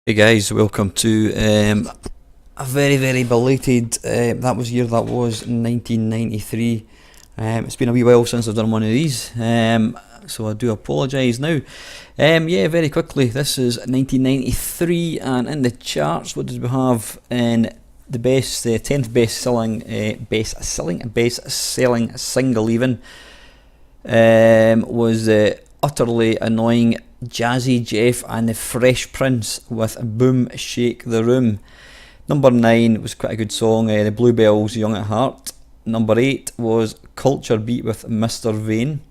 Hey guys, welcome to a very belated, that was year that was 1993. It's been a wee while since I've done one of these, so I do apologise now. Yeah, very quickly, this is 1993, and in the charts, what did we have in the 10th best-selling single even, was utterly annoying Jazzy Jeff and the Fresh Prince with Boom Shake the Room. Number 9 was quite a good song, the Bluebells, Young at Heart. Number 8 was Culture Beat with Mr. Vane.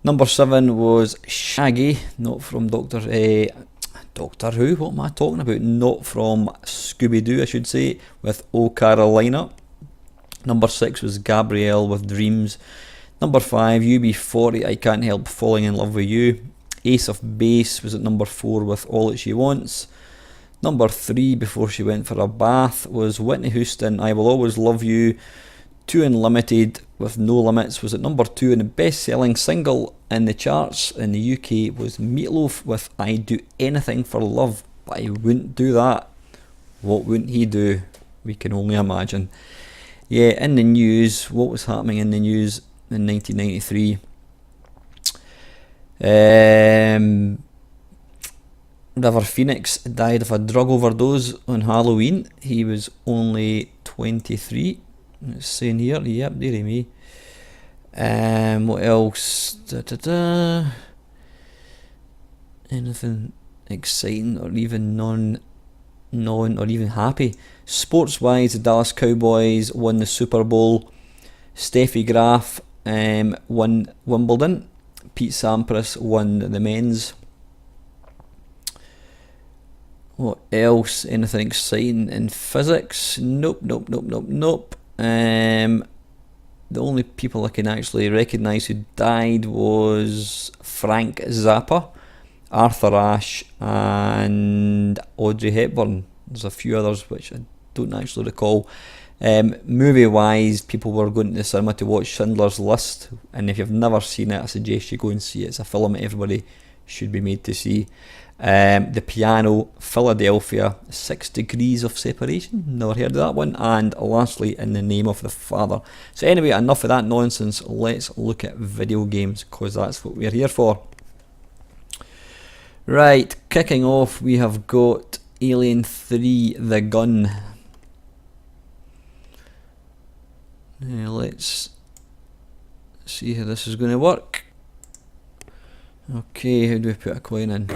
Number 7 was Shaggy, not from Doctor Who, what am I talking about? Not from Scooby-Doo, I should say, with Oh Carolina. Number 6 was Gabrielle with Dreams. Number 5, UB40, I Can't Help Falling in Love with You. Ace of Base was at number 4 with All That She Wants. Number 3, before she went for a bath, was Whitney Houston, I Will Always Love You. 2 Unlimited with No Limits was at number 2, and the best-selling single in the charts in the UK was Meatloaf with I'd Do Anything for Love, but I wouldn't do that. What wouldn't he do? We can only imagine. Yeah, in the news, what was happening in the news in 1993? River Phoenix died of a drug overdose on Halloween. He was only 23. It's saying here, yep, dearie me. What else? Anything exciting or even non or even happy? Sports wise, the Dallas Cowboys won the Super Bowl. Steffi Graf won Wimbledon. Pete Sampras won the men's. What else? Anything exciting in physics? Nope. The only people I can actually recognise who died was Frank Zappa, Arthur Ashe, and Audrey Hepburn. There's a few others which I don't actually recall. Movie wise, people were going to the cinema to watch Schindler's List, and if you've never seen it, I suggest you go and see it. It's a film everybody should be made to see. The Piano, Philadelphia, 6 Degrees of Separation, never heard of that one, and lastly, In the Name of the Father. So anyway, enough of that nonsense, let's look at video games, because that's what we're here for. Right, kicking off, we have got Alien 3 The Gun. Let's see how this is going to work. Okay, how do we put a coin in?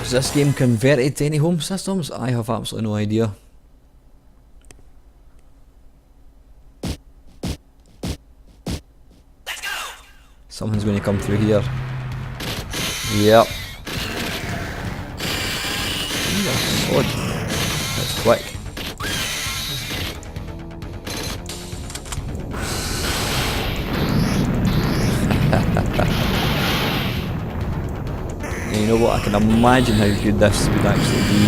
Is this game converted to any home systems? I have absolutely no idea. Something's going to come through here. Yep. Solid. That's quick. You know what? I can imagine how good this would actually be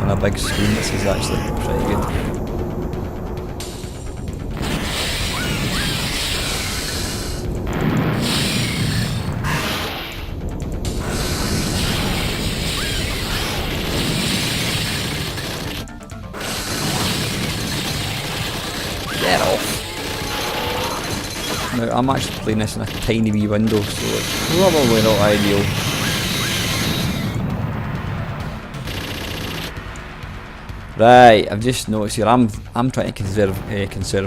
on a big screen. This is actually pretty good. Get off. Now, I'm actually playing this in a tiny wee window, so it's probably not ideal. Right, I've just noticed here, I'm trying to conserve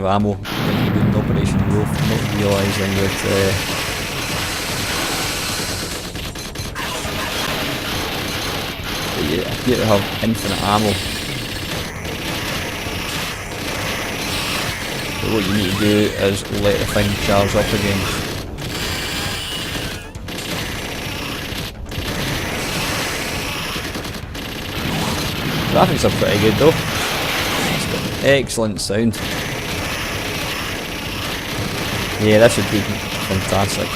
ammo when you're doing Operation Wolf, not realising that you appear to have infinite ammo. So what you need to do is let the thing charge up again. Graphics are pretty good though. It's got excellent sound. Yeah, this would be fantastic.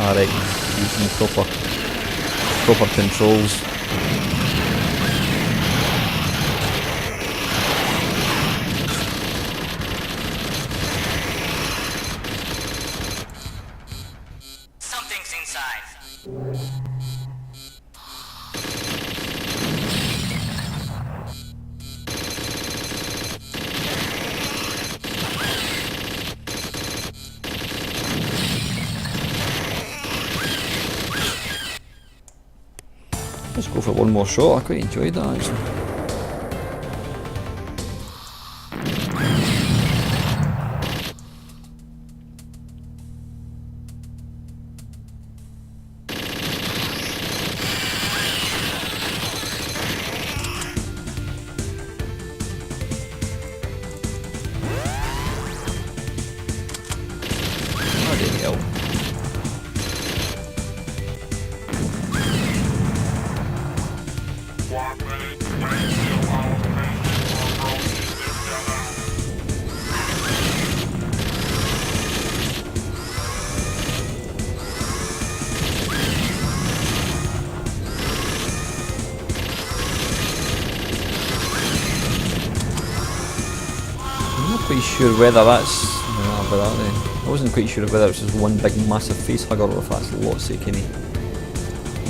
Alright, using proper controls. for one more shot. I quite enjoyed that actually. Bloody hell. I'm not quite sure whether that's... no, but that then. I wasn't quite sure whether it's just one big massive face hugger or if that's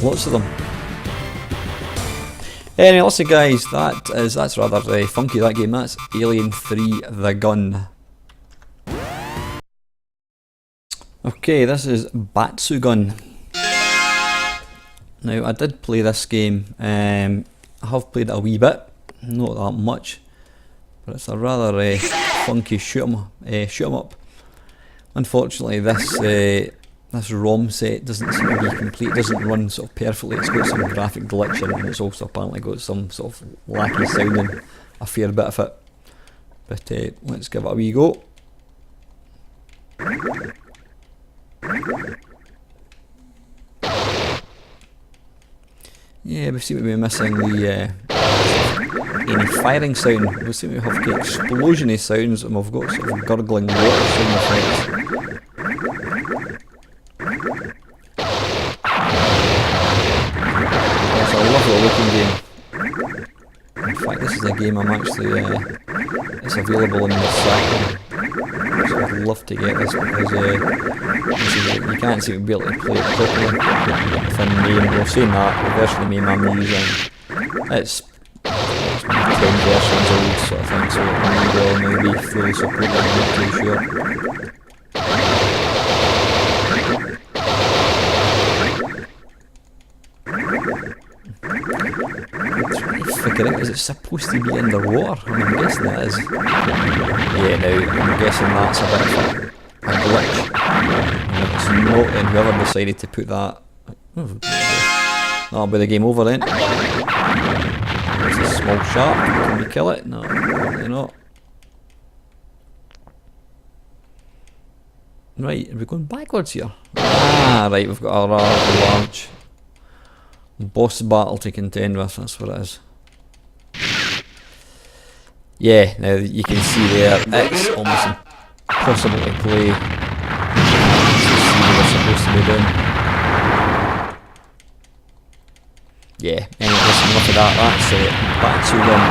lots of them. Anyway, listen guys, that's rather funky, that game. That's Alien 3 The Gun. Okay, this is Batsugun. Now I did play this game, I have played it a wee bit, not that much, but it's a rather funky shoot 'em up. Unfortunately this ROM set doesn't seem to be complete, it doesn't run sort of perfectly, it's got some graphic glitching and it's also apparently got some sort of lacky sounding, a fair bit of it. But let's give it a wee go. Yeah, we seem to be missing the any firing sound. We seem to have explosion-y sounds and we've got sort of gurgling water sound effects. It's a lovely looking game. In fact, this is a game I'm actually, it's available in the sack. So I'd love to get this because you can't seem to be able to play it properly within MAME. Well, saying that, the version of MAME I'm using, it's 10 versions old sort of thing, so it may well maybe fully supported, I'm not too sure. Figure out, is it supposed to be underwater? I mean, I'm guessing it is. Yeah, now I'm guessing that's a bit of a glitch. And if it's not, then whoever decided to put that, that'll be the game over then. There's a small shark. Can we kill it? No, probably not. Right, are we going backwards here? Ah, right, we've got a rather large boss battle to contend with, that's what it is. Yeah, now you can see there, it's almost impossible to play to see what we're supposed to be doing. Yeah, anyway, listen, enough of that, that's Batsugun.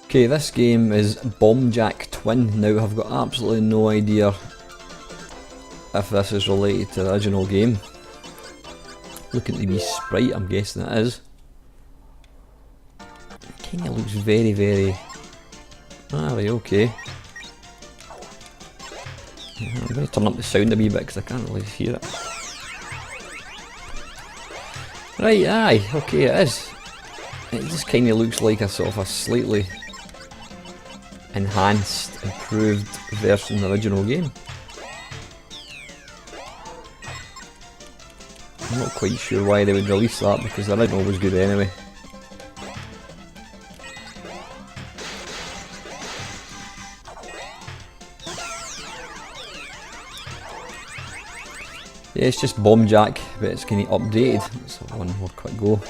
Okay, this game is Bombjack Twin. Now I've got absolutely no idea if this is related to the original game. Looking at the wee sprite, I'm guessing it is. It kinda looks very, very... ah, right, okay. I'm going to turn up the sound a wee bit because I can't really hear it. Right, aye, okay, it is. It just kinda looks like a sort of a slightly enhanced, improved version of the original game. I'm not quite sure why they would release that because the original was good anyway. Yeah, it's just Bombjack, but it's kind of updated. Let's have one more quick go.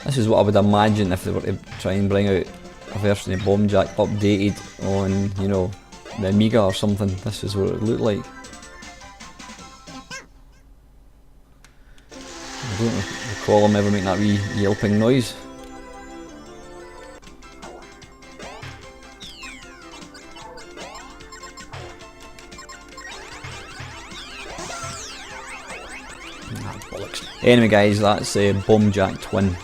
This is what I would imagine if they were to try and bring out a version of Bombjack updated on, you know, the Amiga or something. This is what it would look like. I don't recall him ever making that wee yelping noise. Anyway guys, that's Bombjack Twin.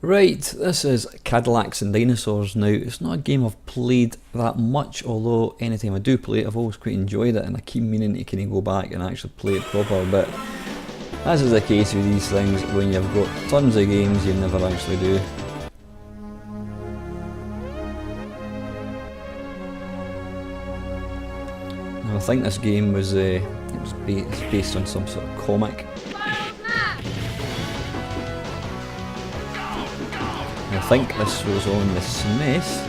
Right, this is Cadillacs and Dinosaurs. Now, it's not a game I've played that much, although anytime I do play it, I've always quite enjoyed it, and I keep meaning to kind of go back and actually play it proper, but as is the case with these things, when you've got tons of games, you never actually do. Now, I think this game was it's based on some sort of comic. I think this was on the SNES,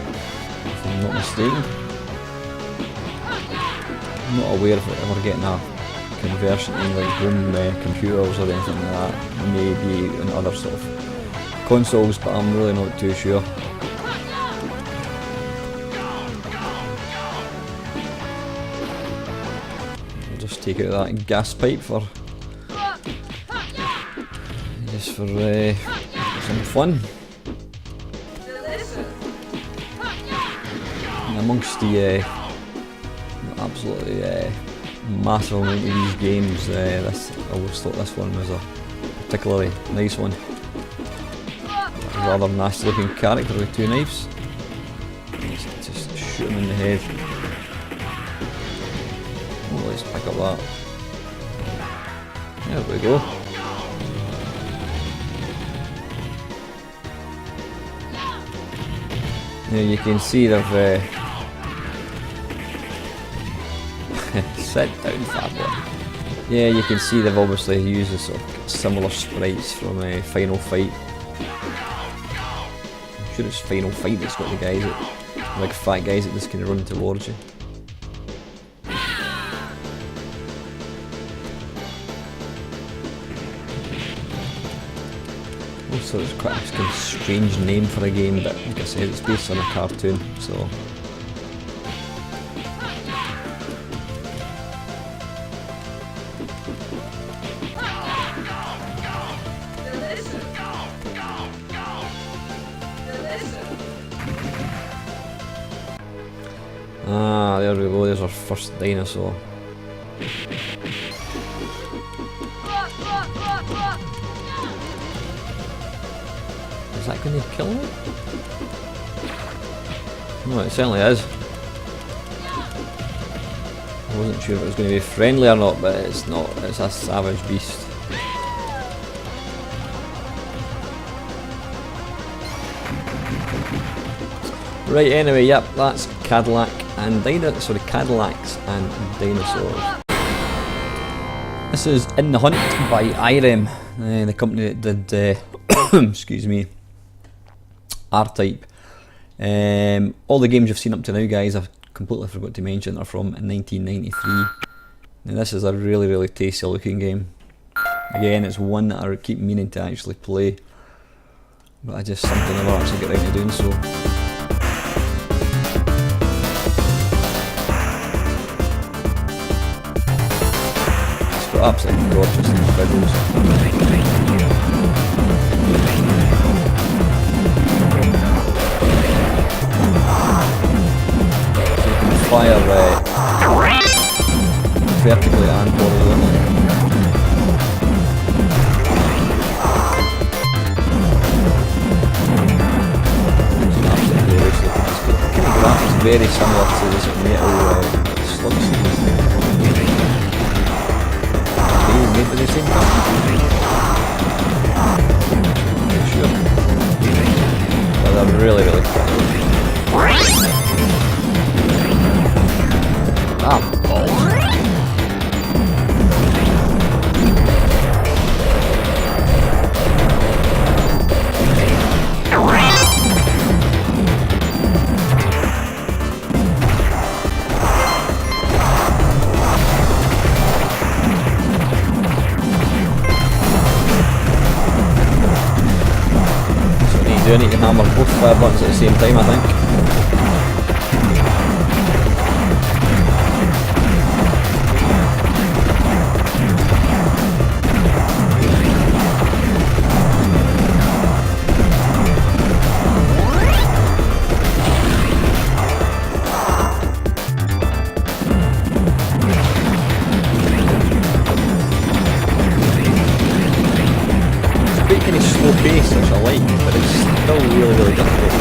if I'm not mistaken. I'm not aware of it ever getting a conversion in like home computers or anything like that. Maybe on other sort of consoles, but I'm really not too sure. I'll just take out that gas pipe for just for some fun. Amongst the absolutely massive amount of these games, I always thought this one was a particularly nice one. A rather nasty looking character with two knives. Just shoot him in the head. Oh, let's pick up that. There we go. Yeah, you can see they've sit down, fat boy. Yeah, you can see they've obviously used the sort of similar sprites from Final Fight. I'm sure it's Final Fight that's got the guys that, like fat guys that just kind of run towards you. Also, it's quite a kind of strange name for a game, but like I said, it's based on a cartoon, so. Ah, there we go, there's our first dinosaur. Is that going to kill me? No, it certainly is. I wasn't sure if it was going to be friendly or not, but it's not, it's a savage beast. Right, anyway, yep, that's Cadillacs and Dinosaurs. This is In the Hunt by Irem, the company that did, excuse me, R-Type. All the games you've seen up to now, guys, I've completely forgot to mention, are from 1993. Now this is a really, really tasty looking game. Again, it's one that I keep meaning to actually play, but I just simply never actually get around to doing so. Absolutely gorgeous visuals. So you can fire vertically and horizontally. Absolutely glorious looking. The graphics is very similar to this metal slugs. Made by the same company? Sure. But they're really, really cool. Ah, balls. I need to hammer both fire buttons at the same time, I think. quite kind of slow pace, which I like, but it's still really, really difficult.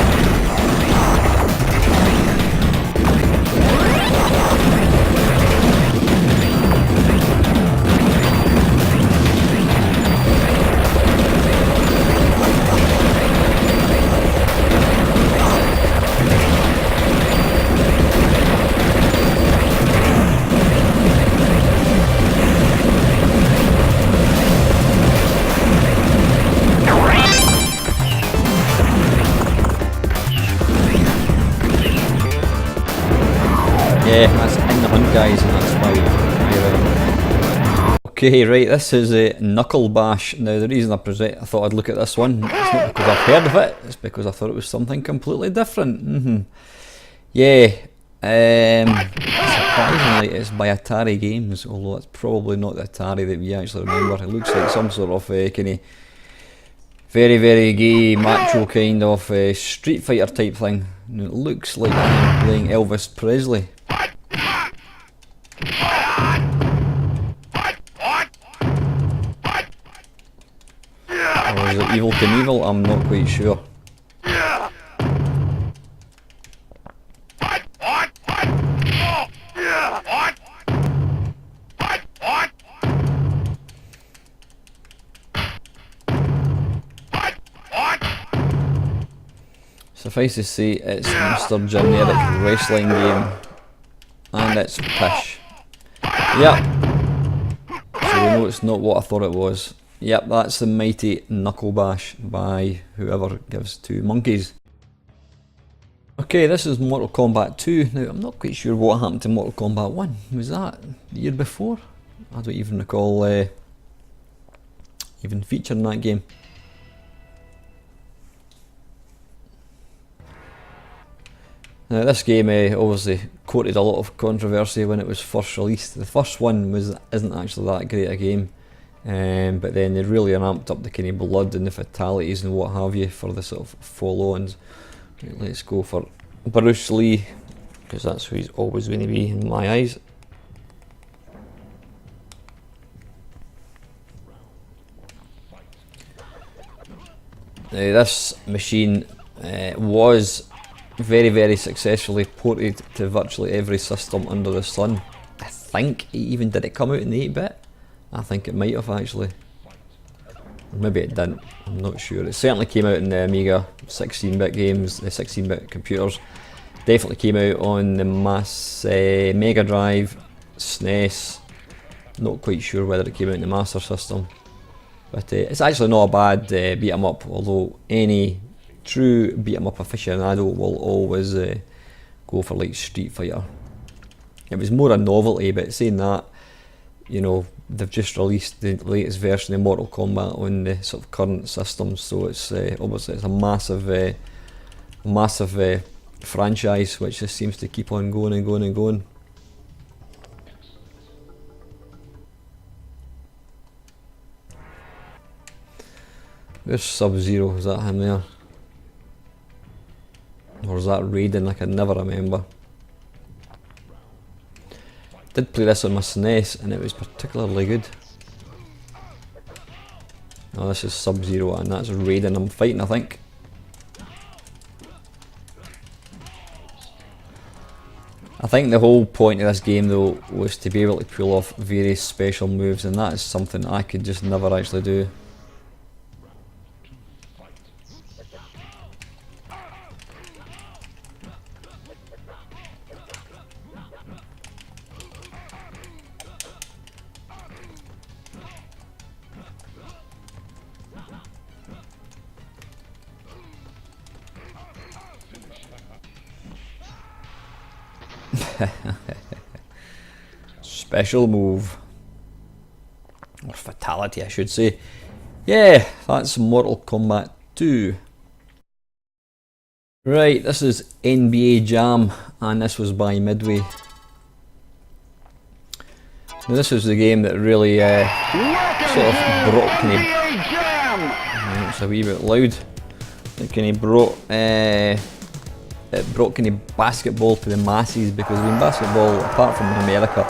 Yeah, that's in the hunt, guys, and that's why. Okay, right, this is a Knuckle Bash. Now, the reason I thought I'd look at this one, it's not because I've heard of it, it's because I thought it was something completely different. Yeah, surprisingly, it's by Atari Games, although it's probably not the Atari that we actually remember. It looks like some sort of kind of very, very gay, macho kind of Street Fighter type thing. And it looks like I'm playing Elvis Presley. Or is it Evil Knievel? I'm not quite sure. Suffice to say, it's Mr. Generic Wrestling Game, and it's pish. Yep. So we know it's not what I thought it was. Yep, that's the mighty Knuckle Bash by whoever gives two monkeys. Okay, this is Mortal Kombat 2. Now, I'm not quite sure what happened to Mortal Kombat 1. Was that the year before? I don't even recall even featuring that game. Now, this game obviously courted a lot of controversy when it was first released. The first one isn't actually that great a game, but then they really ramped up the kind of blood and the fatalities and what have you for the sort of follow-ons. Right, let's go for Bruce Lee, because that's who he's always going to be in my eyes. Now, this machine was very, very successfully ported to virtually every system under the sun. I think did it come out in the 8-bit? I think it might have actually. Or maybe it didn't, I'm not sure. It certainly came out in the Amiga 16-bit games, the 16-bit computers. Definitely came out on the Mega Drive, SNES. Not quite sure whether it came out in the Master System. But it's actually not a bad beat 'em up, although any true beat 'em up aficionado will always go for like Street Fighter. It was more a novelty, but saying that, you know, they've just released the latest version of Mortal Kombat on the sort of current systems, so it's obviously it's a massive franchise which just seems to keep on going and going and going. Where's Sub-Zero? Is that him there? Or is that Raiden? I can never remember. Did play this on my SNES and it was particularly good. Oh, this is Sub-Zero and that's Raiden I'm fighting, I think. I think the whole point of this game though was to be able to pull off various special moves, and that is something I could just never actually do. Special move. Or fatality, I should say. Yeah, that's Mortal Kombat 2. Right, this is NBA Jam, and this was by Midway. Now, this was the game that really sort of brought it's a wee bit loud. It kind of brought kind of basketball to the masses, because in basketball, apart from America,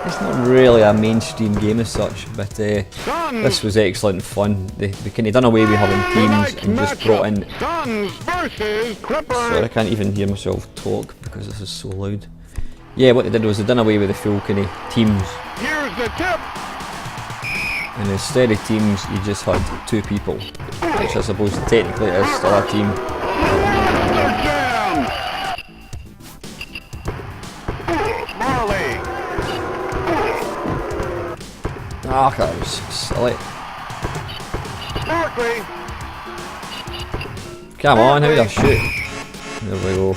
It's not really a mainstream game as such, but this was excellent fun. They kind of done away with having teams and just brought in... Sorry, I can't even hear myself talk because this is so loud. Yeah, what they did was they done away with the full kind of teams. Here's the tip. And instead of teams, you just had 2 people, which I suppose technically is still a team. Ah, that was silly. Come on, how do I shoot? There we go.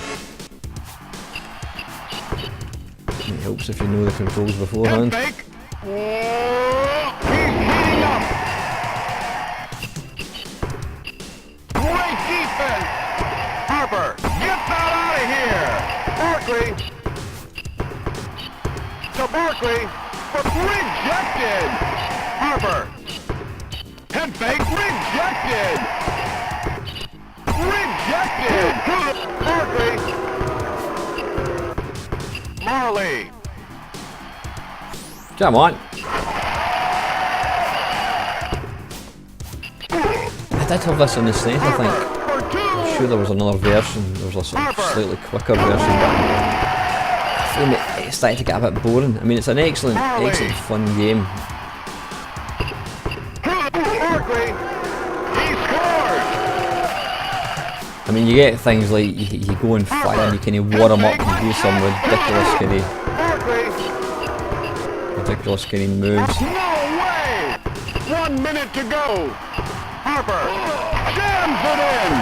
It helps if you know the controls beforehand. Great defense! Harper, get that out of here! Barkley! To Barkley! Rejected! Harper! Head fake rejected! Rejected! Barkley! Marley! Come on! I did have this on the SNES, I think. I'm sure there was another version. There was a sort of slightly quicker version, but I find it started to get a bit boring. I mean, it's an excellent fun game. I mean, you get things like you go and fire and you kind of warm up and do some ridiculous kind of moves. No way! 1 minute to go. Harper jams it in.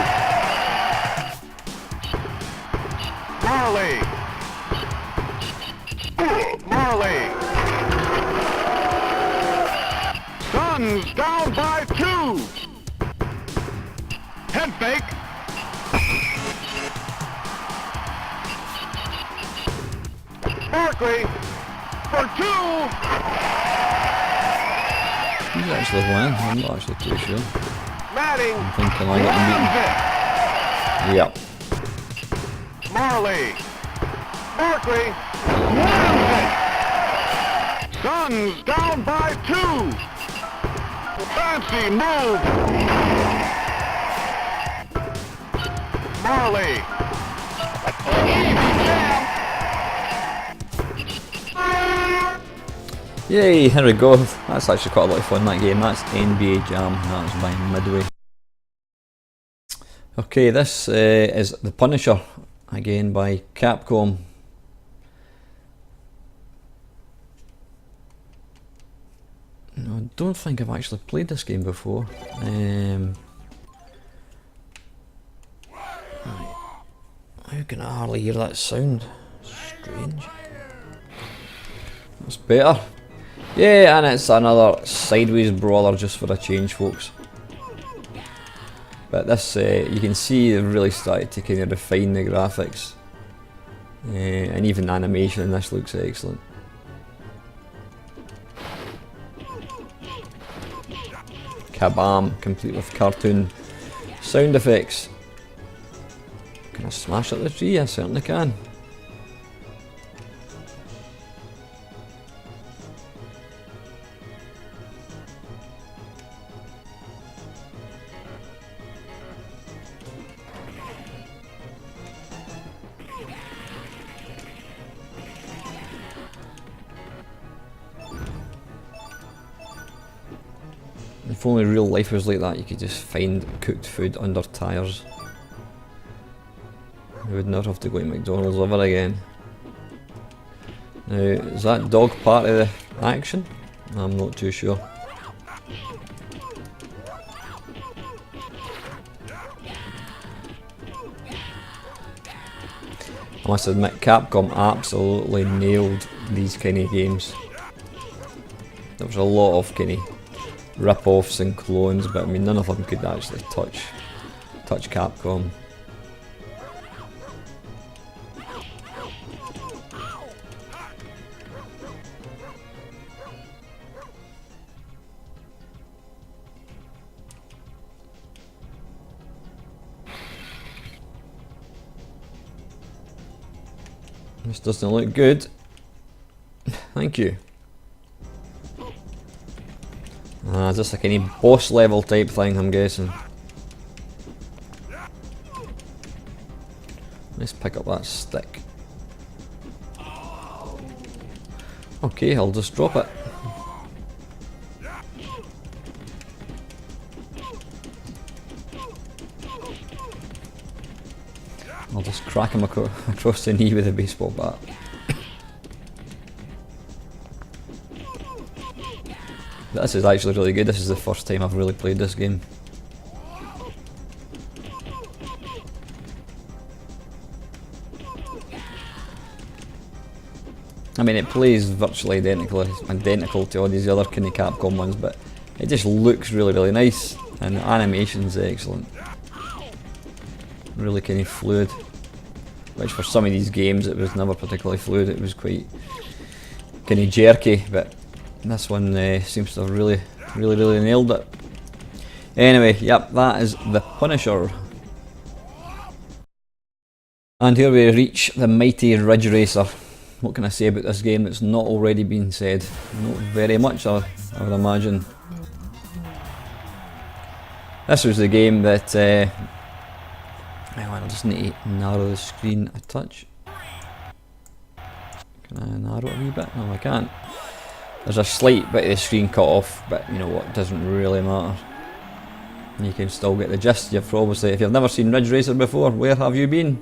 Marley. Suns down by 2. Head fake. Barkley for 2. He's actually won. I'm not actually too sure. Matting. I'm thinking I got the meeting. Yep. Marley. Barkley. Suns down by 2. Fancy move. Marley. Yay, here we go. That's actually quite a lot of fun, that game. That's NBA Jam, that was by Midway. Okay, this is The Punisher, again by Capcom. No, I don't think I've actually played this game before. How can I hardly hear that sound? Strange. That's better. Yeah, and it's another sideways brawler just for a change, folks. But this, you can see they've really started to kind of refine the graphics. And even the animation in this looks excellent. Kabam, complete with cartoon sound effects. Can I smash at the tree? I certainly can. If only real life was like that, you could just find cooked food under tyres. You would not have to go to McDonald's ever again. Now, is that dog part of the action? I'm not too sure. I must admit, Capcom absolutely nailed these kind of games. There was a lot of kind of rip-offs and clones, but I mean none of them could actually touch Capcom. This doesn't look good. Thank you. is this like any boss level type thing, I'm guessing? Let's pick up that stick. Okay, I'll just drop it. I'll just crack him across the knee with a baseball bat. This is actually really good. This is the first time I've really played this game. I mean, it plays virtually identical to all these other kind of Capcom ones, but it just looks really, really nice, and the animation's excellent. Really kind of fluid, which for some of these games it was never particularly fluid. It was quite kind of jerky, but this one seems to have really nailed it. Anyway, yep, that is the Punisher. And here we reach the mighty Ridge Racer. What can I say about this game that's not already been said? Not very much, I would imagine. This was the game that... hang on, I just need to narrow the screen a touch. Can I narrow it a wee bit? No, I can't. There's a slight bit of the screen cut off, but you know what, it doesn't really matter. You can still get the gist. You've obviously, if you've never seen Ridge Racer before, where have you been?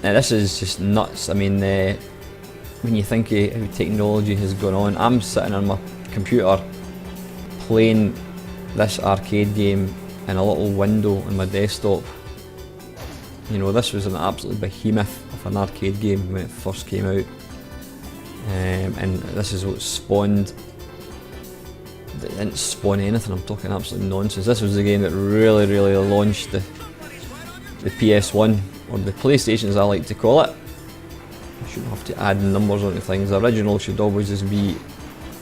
Now this is just nuts. I mean, when you think of how technology has gone on, I'm sitting on my computer playing this arcade game in a little window on my desktop. You know, this was an absolute behemoth of an arcade game when it first came out, and this is what spawned. It didn't spawn anything, I'm talking absolute nonsense. This was the game that really launched the PS1, or the PlayStation as I like to call it. I shouldn't have to add numbers onto things. The original should always just be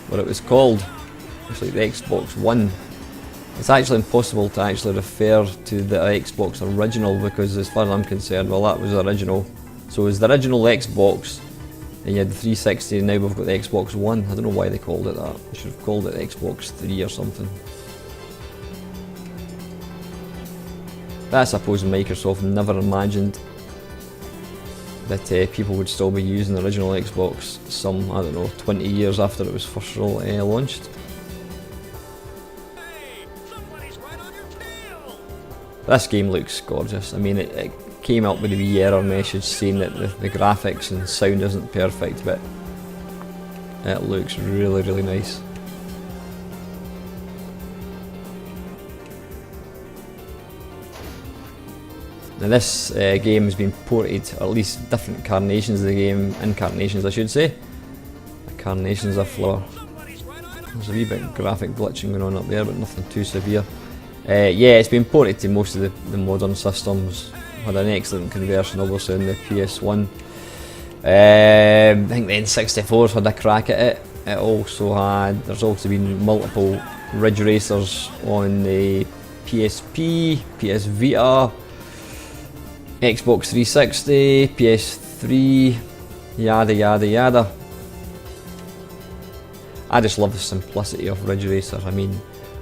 what it was called. It's like the Xbox One. It's actually impossible to actually refer to the Xbox original, because as far as I'm concerned, well, that was the original. So it was the original Xbox, and you had the 360, and now we've got the Xbox One. I don't know why they called it that. They should have called it Xbox 3 or something. But I suppose Microsoft never imagined that people would still be using the original Xbox some, I don't know, 20 years after it was first launched. This game looks gorgeous. I mean, it came up with a wee error message saying that the graphics and sound isn't perfect, but it looks really nice. Now this game has been ported, or at least different incarnations of the game, incarnations I should say. Incarnations of flower. There's a wee bit of graphic glitching going on up there, but nothing too severe. Yeah, it's been ported to most of the modern systems. Had an excellent conversion obviously on the PS1. I think the N64's had a crack at it. There's also been multiple Ridge Racers on the PSP, PS Vita, Xbox 360, PS3, yada. I just love the simplicity of Ridge Racer. I mean,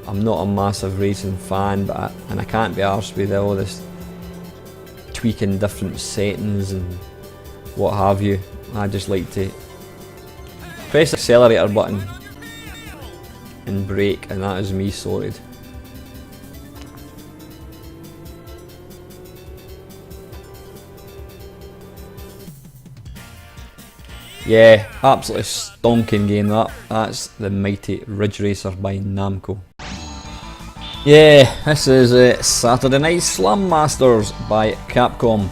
I'm not a massive racing fan, but I can't be arsed with all this tweaking different settings and what have you. I just like to press the accelerator button and brake, and that is me sorted. Yeah, absolutely stonking game that. That's the mighty Ridge Racer by Namco. Yeah, this is Saturday Night Slam Masters by Capcom.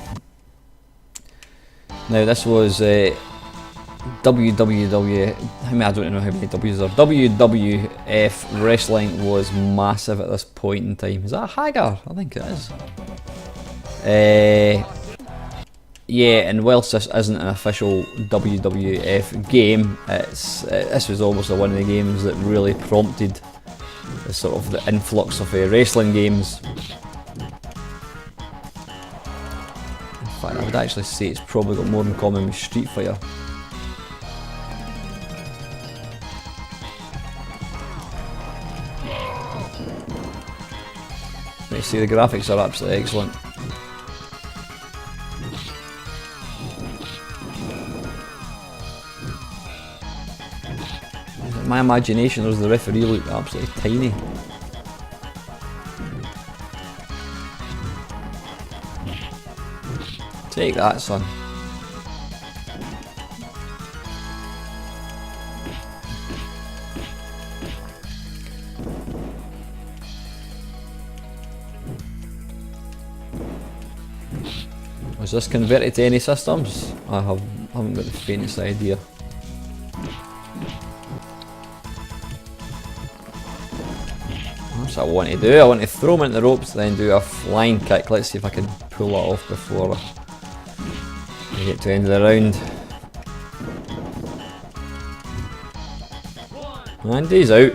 Now this was WWF, I mean I don't know how many W's there. WWF wrestling was massive at this point in time. Is that a Hagar? I think it is. Yeah, and whilst this isn't an official WWF game, this was obviously one of the games that really prompted the sort of the influx of wrestling games. In fact, I would actually say it's probably got more in common with Street Fighter. You see, the graphics are absolutely excellent. In my imagination, there's the referee looked absolutely tiny. Take that, son. Was this converted to any systems? I haven't got the faintest idea. That's what I want to do. I want to throw him into the ropes, then do a flying kick. Let's see if I can pull it off before we get to the end of the round. And he's out.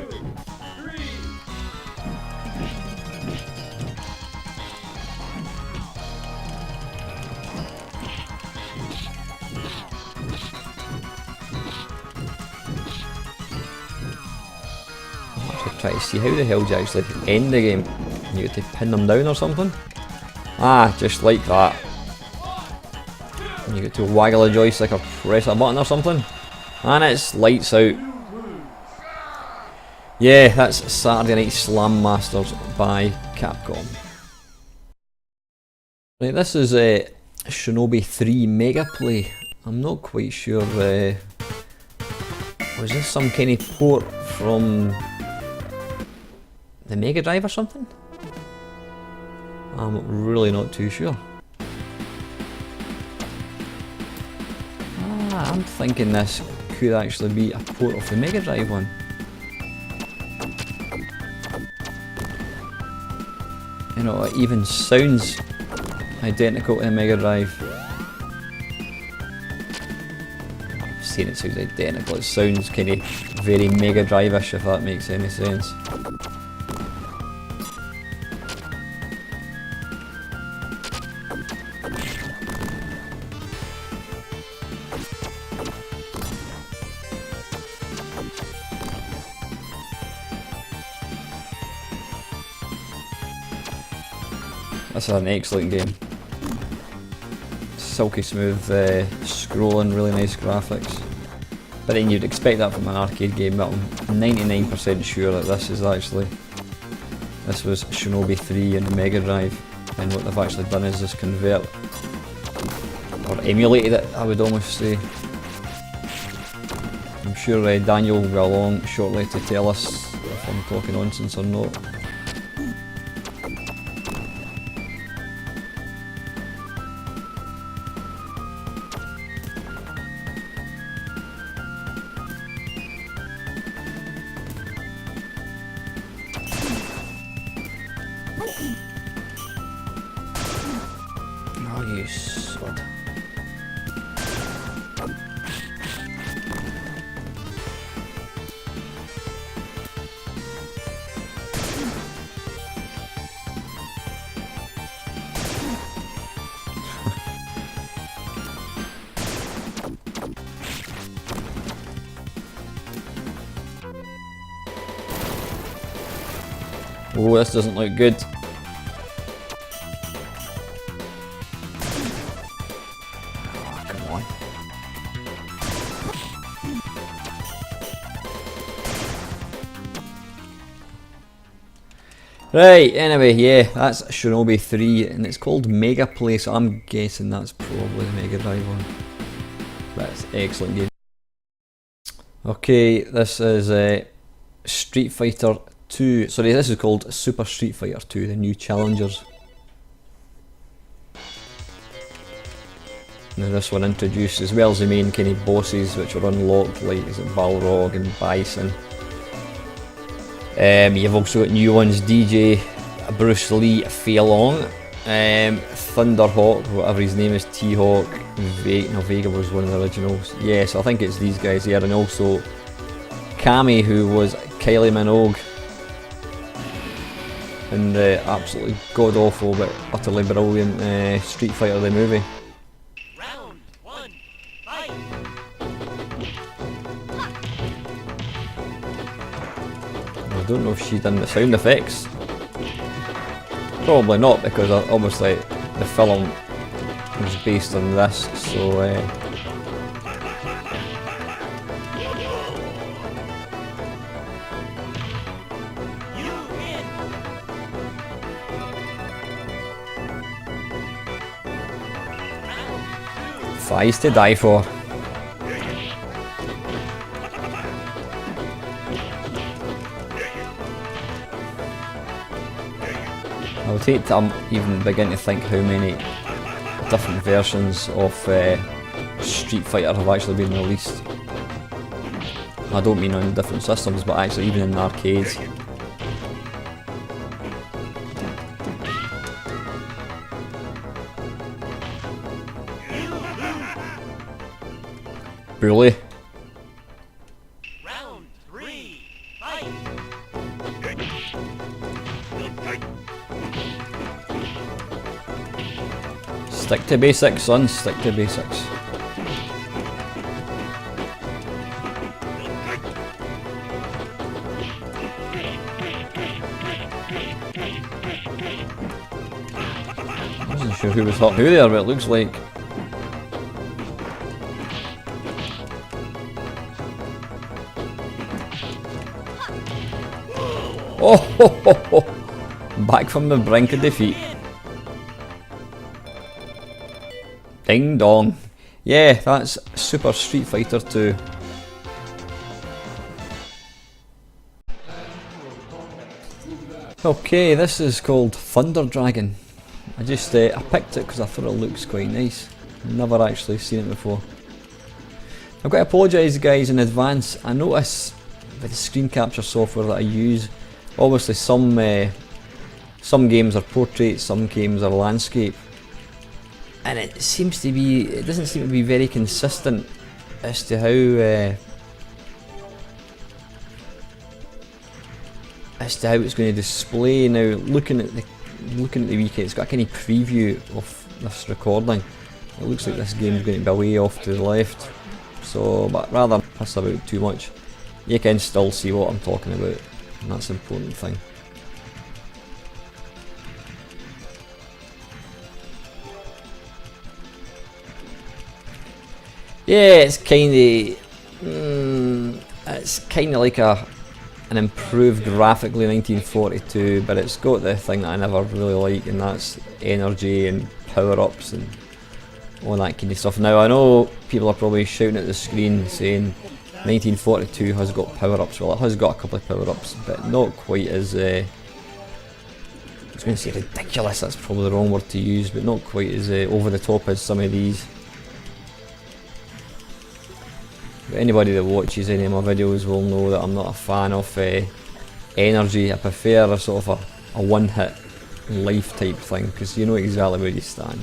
Try to see how the hell do you actually end the game. You get to pin them down or something. Ah, just like that. You get to waggle a joystick or press a button or something. And it's lights out. Yeah, that's Saturday Night Slam Masters by Capcom. Right, this is Shinobi 3 Mega Play. I'm not quite sure. Was this some kind of port from the Mega Drive or something? I'm really not too sure. I'm thinking this could actually be a port of the Mega Drive one. You know, it even sounds identical to the Mega Drive. I'm saying it sounds identical, it sounds kind of very Mega Drive-ish, if that makes any sense. This is an excellent game. Silky smooth scrolling, really nice graphics. But then you'd expect that from an arcade game, but I'm 99% sure that this was Shinobi 3 and Mega Drive, and what they've actually done is just convert, or emulated it, I would almost say. I'm sure Daniel will be along shortly to tell us if I'm talking nonsense or not. Oh, you sod. Oh, this doesn't look good. Oh, come on. Right, anyway, yeah, that's Shinobi 3, and it's called Mega Play, so I'm guessing that's probably the Mega Drive one. That's an excellent game. Okay, this is Street Fighter 2. Sorry, this is called Super Street Fighter 2, the new challengers. Now this one introduced, as well as the main kind of bosses which are unlocked, like is it Balrog and Bison. You've also got new ones, DJ, Bruce Lee, Fei Long, Thunderhawk, whatever his name is, T-Hawk, Vega was one of the originals. Yeah, so I think it's these guys here, and also Cammy, who was Kylie Minogue in the absolutely god-awful but utterly brilliant Street Fighter the movie. Round one, fight. I don't know if she's done the sound effects. Probably not, because obviously the film was based on this, so You win. Thighs to die for. I would hate to even begin to think how many different versions of Street Fighter have actually been released. I don't mean on different systems, but actually even in arcades. Bully. Round 3. Fight. Stick to basics, son. Stick to basics. I wasn't sure who was hot who there, but it looks like. Oh, ho, ho, ho. Back from the brink of defeat. Ding dong. Yeah, that's Super Street Fighter 2. Okay, this is called Thunder Dragon. I picked it because I thought it looks quite nice. Never actually seen it before. I've got to apologise guys in advance. I notice with the screen capture software that I use, obviously some games are portrait, some games are landscape, and it doesn't seem to be very consistent as to how it's going to display. Now looking at the wiki, it's got a kind of preview of this recording. It looks like this game's going to be way off to the left. So, but rather than piss about too much, you can still see what I'm talking about, and that's the important thing. Yeah, it's kind of like an improved graphically 1942, but it's got the thing that I never really like, and that's energy and power-ups and all that kind of stuff. Now I know people are probably shouting at the screen saying 1942 has got power-ups. Well, it has got a couple of power-ups, but not quite as I was going to say ridiculous, that's probably the wrong word to use, but not quite as over the top as some of these. But anybody that watches any of my videos will know that I'm not a fan of energy. I prefer a sort of a one-hit life type thing, because you know exactly where you stand.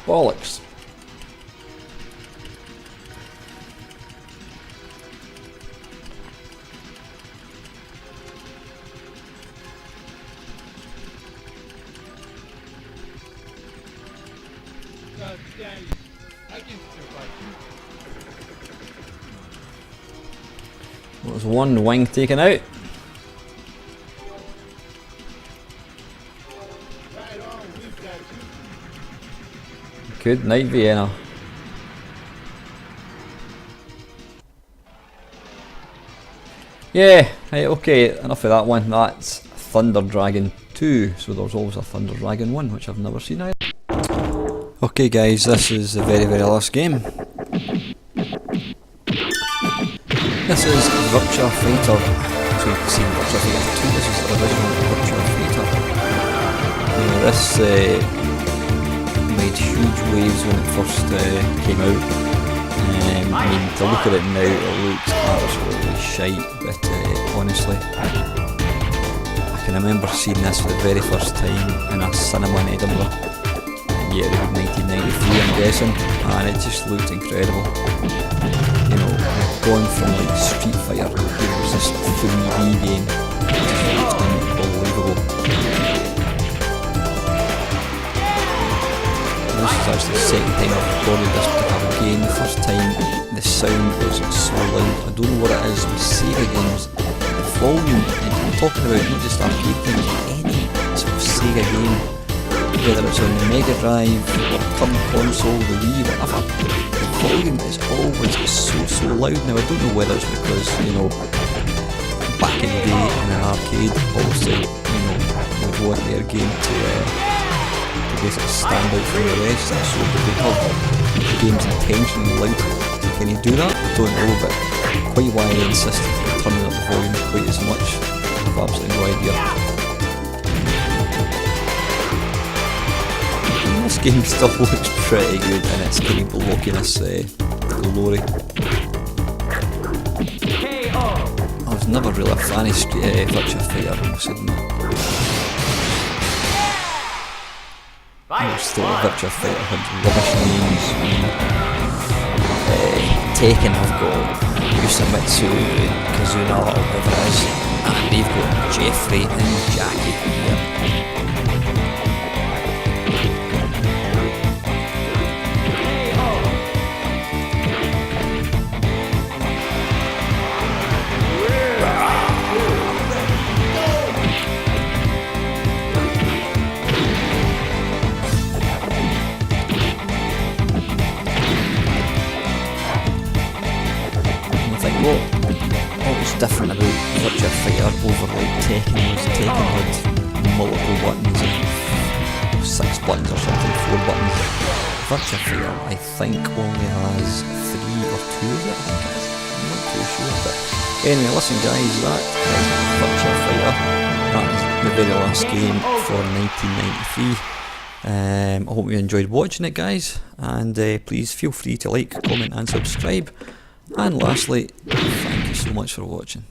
Bollocks. There's one wing taken out. Good night, Vienna. Yeah, right, okay, enough of that one. That's Thunder Dragon 2, so there's always a Thunder Dragon 1, which I've never seen either. Okay guys, this is the very last game. This is Virtua Fighter. So you can see Virtua Fighter 2, this is the original Virtua Fighter. This made huge waves when it first came out. I mean, to look at it now, it looks absolutely shite, but honestly, I can remember seeing this for the very first time in a cinema in Edinburgh, year of 1993 I'm guessing, and it just looked incredible. You know, going from like Street Fighter, it was this 3D game, It's unbelievable. This is actually the second time I've recorded this particular game. The first time the sound was so loud. I don't know what it is with Sega games. The volume, and I'm talking about not just arcade games, any sort of Sega game, whether it's on the Mega Drive or the current console, the Wii, whatever, the volume is always so loud. Now I don't know whether it's because, you know, back in the day in an arcade, obviously, you know, they'd want their game to basically stand out from the rest, so they would have the game's intentionally loud to kind of do that. I don't know, but quite why they insisted on turning up the volume quite as much, I've absolutely no idea. And this game still looks pretty good in its kind of blockiness glory. I was never really a fan of Virtua Fighter, I must admit. I was still a Virtua Fighter had rubbish names. Tekken have got Yusamitsu and Kazuna or whatever it is, and they've got Jeffrey and Jackie. Yep. What was different about Virtua Fighter over like Tekken was Tekken had multiple buttons, and 6 buttons or something, 4 buttons. Virtua Fighter I think only has 3 or 2 of it, I think it is. I'm not too sure, but anyway, listen guys, that is Virtua Fighter. That is the very last game for 1993. I hope you enjoyed watching it guys, and please feel free to like, comment and subscribe. And lastly, thank you so much for watching.